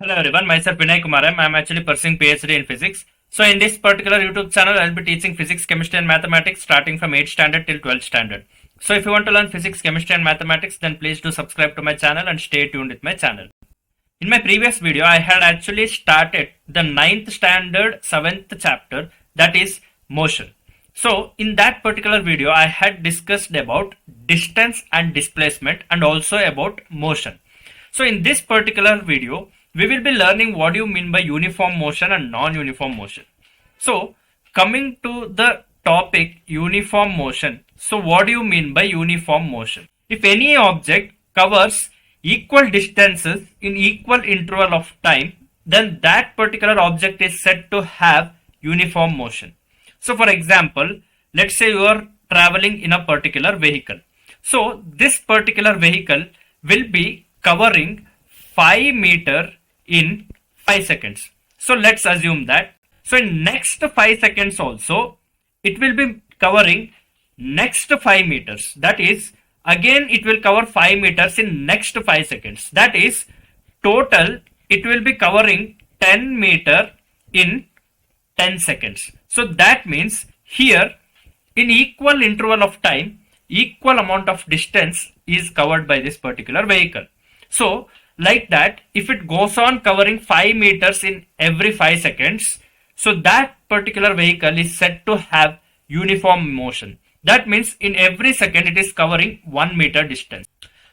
Hello everyone, myself Vinay Kumaram. I am actually pursuing PhD in physics. So in this particular YouTube channel, I'll be teaching physics, chemistry and mathematics starting from 8th standard till 12th standard. So if you want to learn physics, chemistry and mathematics, then please do subscribe to my channel and stay tuned with my channel. In my previous video, I had actually started the 9th standard 7th chapter, that is motion. So in that particular video, I had discussed about distance and displacement and also about motion. So in this particular video, we will be learning what do you mean by uniform motion and non-uniform motion. So coming to the topic uniform motion. So what do you mean by uniform motion? If any object covers equal distances in equal interval of time, then that particular object is said to have uniform motion. So for example, let's say you are traveling in a particular vehicle. So this particular vehicle will be covering 5 meter in 5 seconds. So let's assume that. So in next 5 seconds also, it will be covering next 5 meters. That is, again it will cover 5 meters in next 5 seconds. That is, total it will be covering 10 meter in 10 seconds. So that means here in equal interval of time, equal amount of distance is covered by this particular vehicle. So like that, if it goes on covering 5 meters in every 5 seconds, so that particular vehicle is said to have uniform motion. That means in every second it is covering 1 meter distance.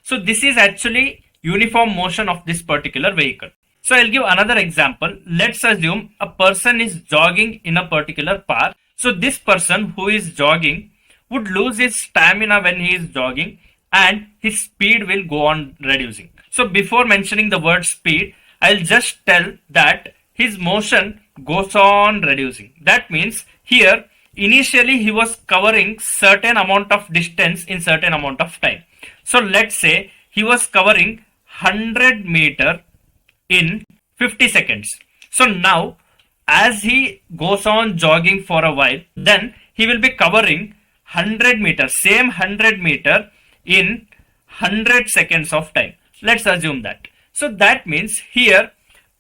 So this is actually uniform motion of this particular vehicle. So I'll give another example. Let's assume a person is jogging in a particular park. So this person who is jogging would lose his stamina when he is jogging and his speed will go on reducing. So before mentioning the word speed, I'll just tell that his motion goes on reducing. That means here initially he was covering certain amount of distance in certain amount of time. So let's say he was covering 100 meter in 50 seconds. So now as he goes on jogging for a while, then he will be covering 100 meter, same 100 meter in 100 seconds of time. Let's assume that. So that means here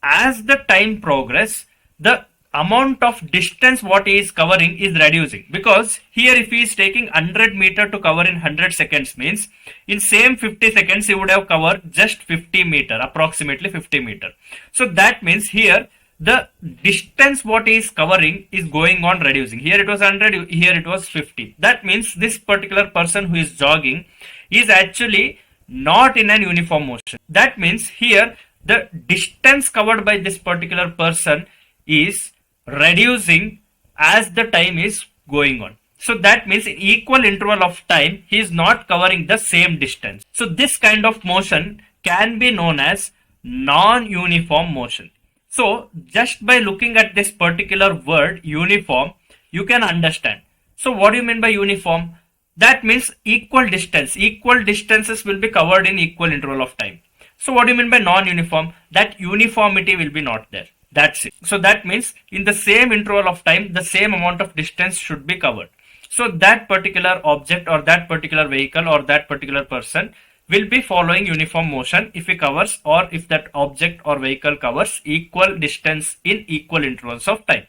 as the time progress, the amount of distance what he is covering is reducing, because here if he is taking 100 meter to cover in 100 seconds means in same 50 seconds he would have covered just 50 meter, approximately 50 meter. So that means here the distance what he is covering is going on reducing. Here it was 100, here it was 50. That means this particular person who is jogging is actually not in an uniform motion. That means here the distance covered by this particular person is reducing as the time is going on. So that means in equal interval of time he is not covering the same distance. So this kind of motion can be known as non-uniform motion. So just by looking at this particular word uniform, you can understand. So what do you mean by uniform? That means equal distance. Equal distances will be covered in equal interval of time. So what do you mean by non-uniform? That uniformity will be not there. That's it. So that means in the same interval of time, the same amount of distance should be covered. So that particular object or that particular vehicle or that particular person will be following uniform motion if he covers, or if that object or vehicle covers equal distance in equal intervals of time.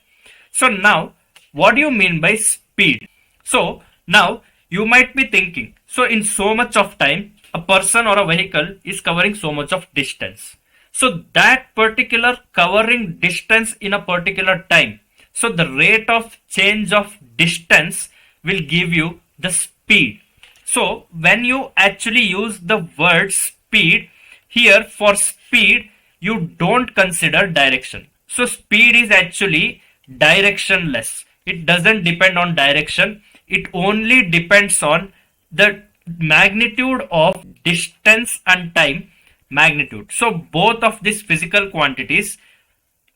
So now, what do you mean by speed? So now you might be thinking, so in so much of time, a person or a vehicle is covering so much of distance. So that particular covering distance in a particular time, so the rate of change of distance will give you the speed. So when you actually use the word speed, here for speed, you don't consider direction. So speed is actually directionless. It doesn't depend on direction. It only depends on the magnitude of distance and time magnitude. So both of these physical quantities,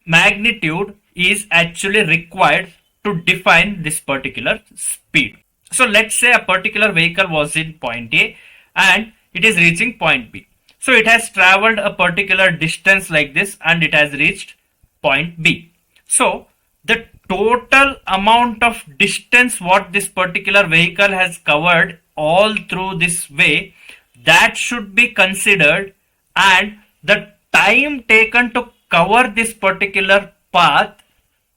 magnitude is actually required to define this particular speed. So let's say a particular vehicle was in point A and it is reaching point B. So it has traveled a particular distance like this and it has reached point B. So the total amount of distance what this particular vehicle has covered all through this way, that should be considered, and the time taken to cover this particular path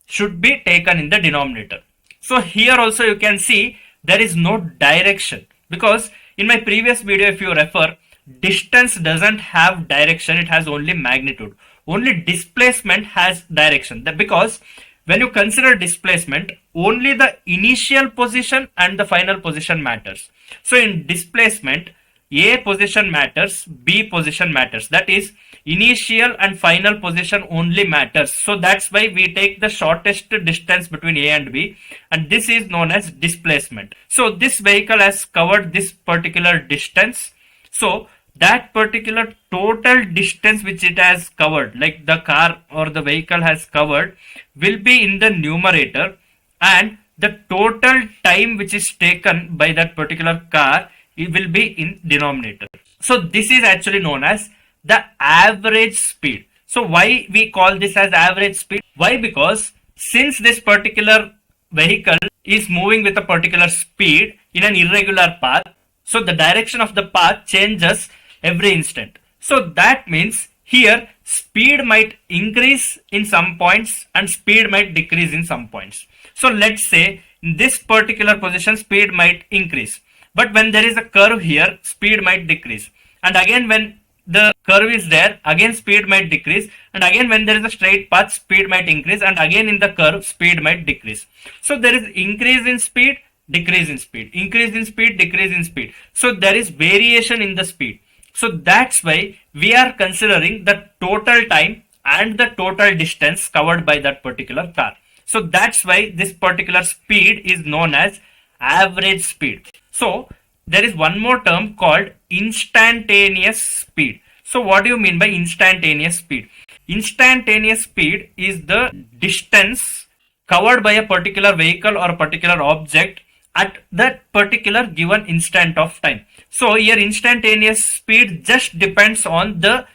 should be taken in the denominator. So here also you can see there is no direction, because in my previous video, if you refer, distance doesn't have direction, it has only magnitude. Only displacement has direction. Because when you consider displacement, only the initial position and the final position matters. So in displacement, A position matters, B position matters. That is, initial and final position only matters. So that's why we take the shortest distance between A and B, and this is known as displacement. So this vehicle has covered this particular distance. So that particular total distance which it has covered, like the car or the vehicle has covered, will be in the numerator, and the total time which is taken by that particular car, it will be in denominator. So this is actually known as the average speed. So why we call this as average speed? Why? Because since this particular vehicle is moving with a particular speed in an irregular path, so the direction of the path changes every instant. So that means here speed might increase in some points and speed might decrease in some points. So let's say in this particular position speed might increase, but when there is a curve here, speed might decrease, and again when the curve is there, again speed might decrease, and again when there is a straight path, speed might increase, and again in the curve speed might decrease. So there is increase in speed, decrease in speed, increase in speed, decrease in speed. So there is variation in the speed. So that's why we are considering the total time and the total distance covered by that particular car. So that's why this particular speed is known as average speed. So there is one more term called instantaneous speed. So what do you mean by instantaneous speed? Instantaneous speed is the distance covered by a particular vehicle or a particular object at that particular given instant of time. So here instantaneous speed just depends on the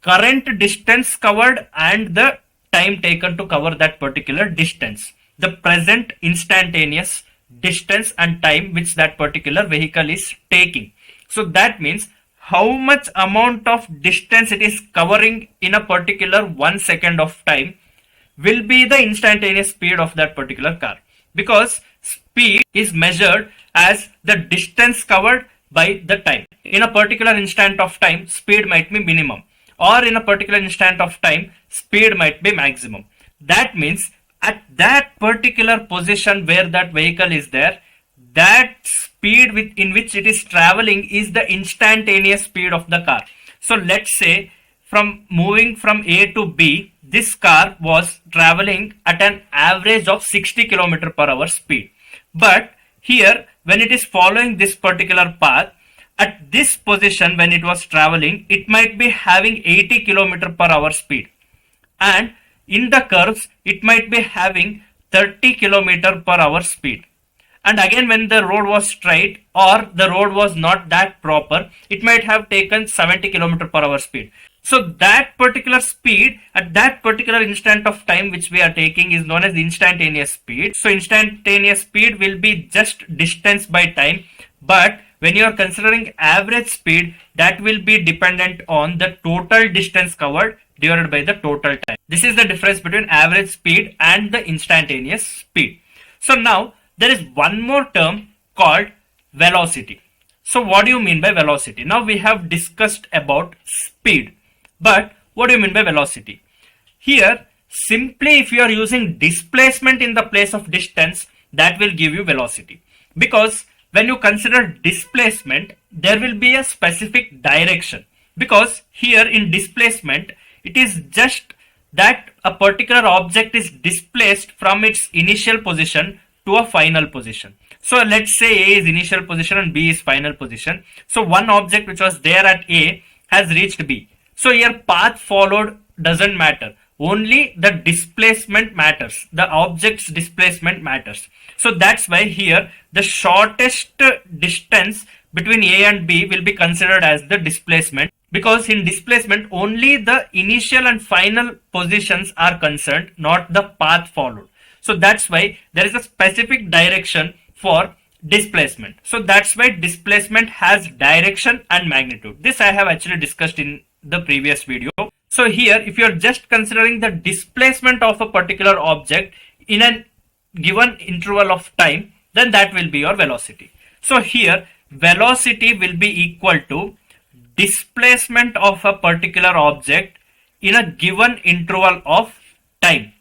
current distance covered and the time taken to cover that particular distance. The present instantaneous distance and time which that particular vehicle is taking. So that means how much amount of distance it is covering in a particular 1 second of time will be the instantaneous speed of that particular car, because speed is measured as the distance covered by the time. In a particular instant of time, speed might be minimum, or in a particular instant of time, speed might be maximum. That means at that particular position where that vehicle is there, that speed in which it is traveling is the instantaneous speed of the car. So let's say from moving from A to B, this car was traveling at an average of 60 km per hour speed. But here when it is following this particular path, at this position when it was traveling, it might be having 80 km per hour speed, and in the curves it might be having 30 km per hour speed. And again when the road was straight or the road was not that proper, it might have taken 70 km per hour speed. So that particular speed at that particular instant of time which we are taking is known as instantaneous speed. So instantaneous speed will be just distance by time, but when you are considering average speed, that will be dependent on the total distance covered divided by the total time. This is the difference between average speed and the instantaneous speed. So now there is one more term called velocity. So what do you mean by velocity? Now we have discussed about speed, but what do you mean by velocity? Here simply if you are using displacement in the place of distance, that will give you velocity, because when you consider displacement, there will be a specific direction, because here in displacement it is just that a particular object is displaced from its initial position to a final position. So let's say A is initial position and B is final position. So one object which was there at A has reached B. So here path followed doesn't matter. Only the displacement matters. The object's displacement matters. So that's why here the shortest distance between A and B will be considered as the displacement, because in displacement only the initial and final positions are concerned, not the path followed. So that's why there is a specific direction for displacement. So that's why displacement has direction and magnitude. This I have actually discussed in the previous video. So here, if you are just considering the displacement of a particular object in a given interval of time, then that will be your velocity. So here, velocity will be equal to displacement of a particular object in a given interval of time,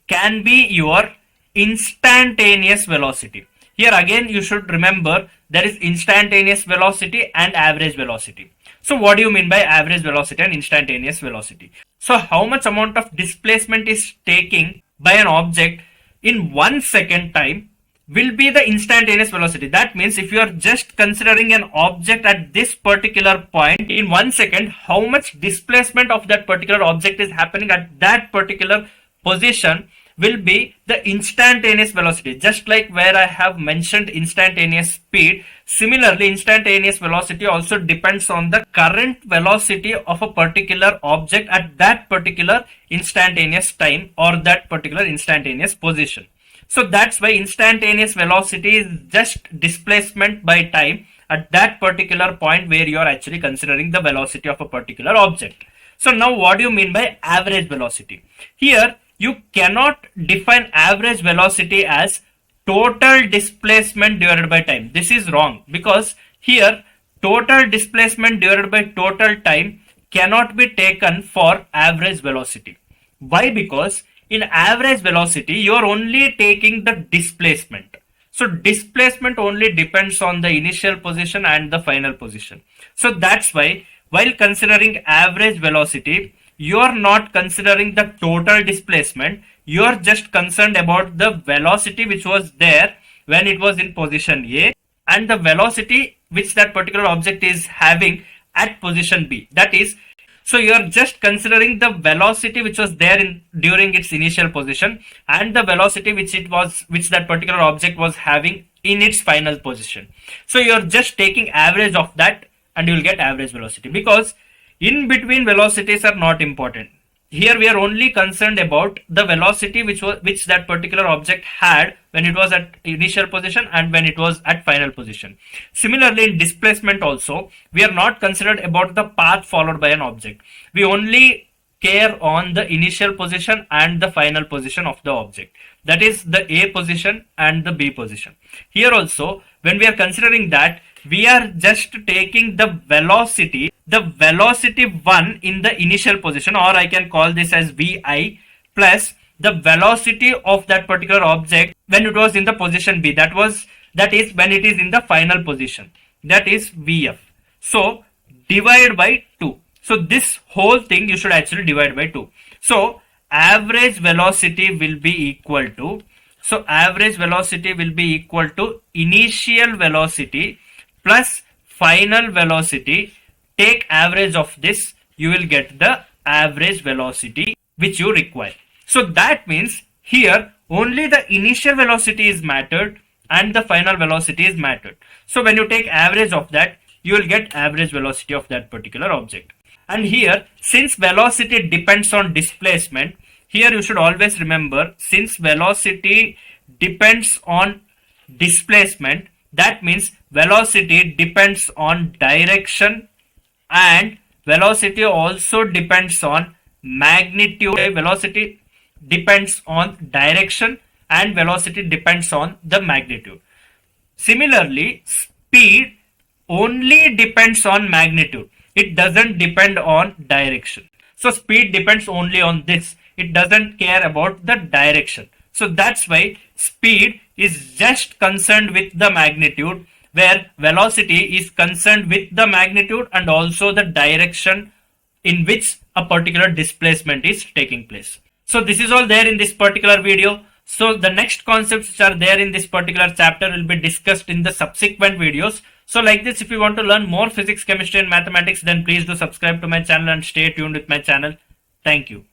can be your instantaneous velocity. Here again you should remember there is instantaneous velocity and average velocity. So what do you mean by average velocity and instantaneous velocity? So how much amount of displacement is taking by an object in 1 second time will be the instantaneous velocity. That means if you are just considering an object at this particular point in 1 second, how much displacement of that particular object is happening at that particular position will be the instantaneous velocity. Just like where I have mentioned instantaneous speed, similarly instantaneous velocity also depends on the current velocity of a particular object at that particular instantaneous time or that particular instantaneous position. So that's why instantaneous velocity is just displacement by time at that particular point where you are actually considering the velocity of a particular object. So now what do you mean by average velocity? Here you cannot define average velocity as total displacement divided by time. This is wrong, because here total displacement divided by total time cannot be taken for average velocity. Why? Because in average velocity you are only taking the displacement. So displacement only depends on the initial position and the final position. So that's why while considering average velocity, you are not considering the total displacement. You are just concerned about the velocity which was there when it was in position A and the velocity which that particular object is having at position B. That is, so you are just considering the velocity which was there during its initial position and the velocity which that particular object was having in its final position. So you are just taking average of that and you will get average velocity, because in between velocities are not important. Here we are only concerned about the velocity which that particular object had when it was at initial position and when it was at final position. Similarly, in displacement also, we are not considered about the path followed by an object. We only care on the initial position and the final position of the object. That is the A position and the B position. Here also, when we are considering that, we are just taking the velocity 1 in the initial position, or I can call this as Vi, plus the velocity of that particular object when it was in the position B, that is when it is in the final position, that is Vf. So divide by 2. So this whole thing you should actually divide by 2. So average velocity will be equal to initial velocity plus final velocity. Take average of this, you will get the average velocity which you require. So that means here only the initial velocity is mattered and the final velocity is mattered. So when you take average of that, you will get average velocity of that particular object. And here, since velocity depends on displacement, here you should always remember, since velocity depends on displacement, that means velocity depends on direction and velocity also depends on magnitude. Velocity depends on direction and velocity depends on the magnitude. Similarly, speed only depends on magnitude. It doesn't depend on direction. So speed depends only on this. It doesn't care about the direction. So that's why speed is just concerned with the magnitude, where velocity is concerned with the magnitude and also the direction in which a particular displacement is taking place. So this is all there in this particular video. So the next concepts which are there in this particular chapter will be discussed in the subsequent videos. So like this, if you want to learn more physics, chemistry and mathematics, then please do subscribe to my channel and stay tuned with my channel. Thank you.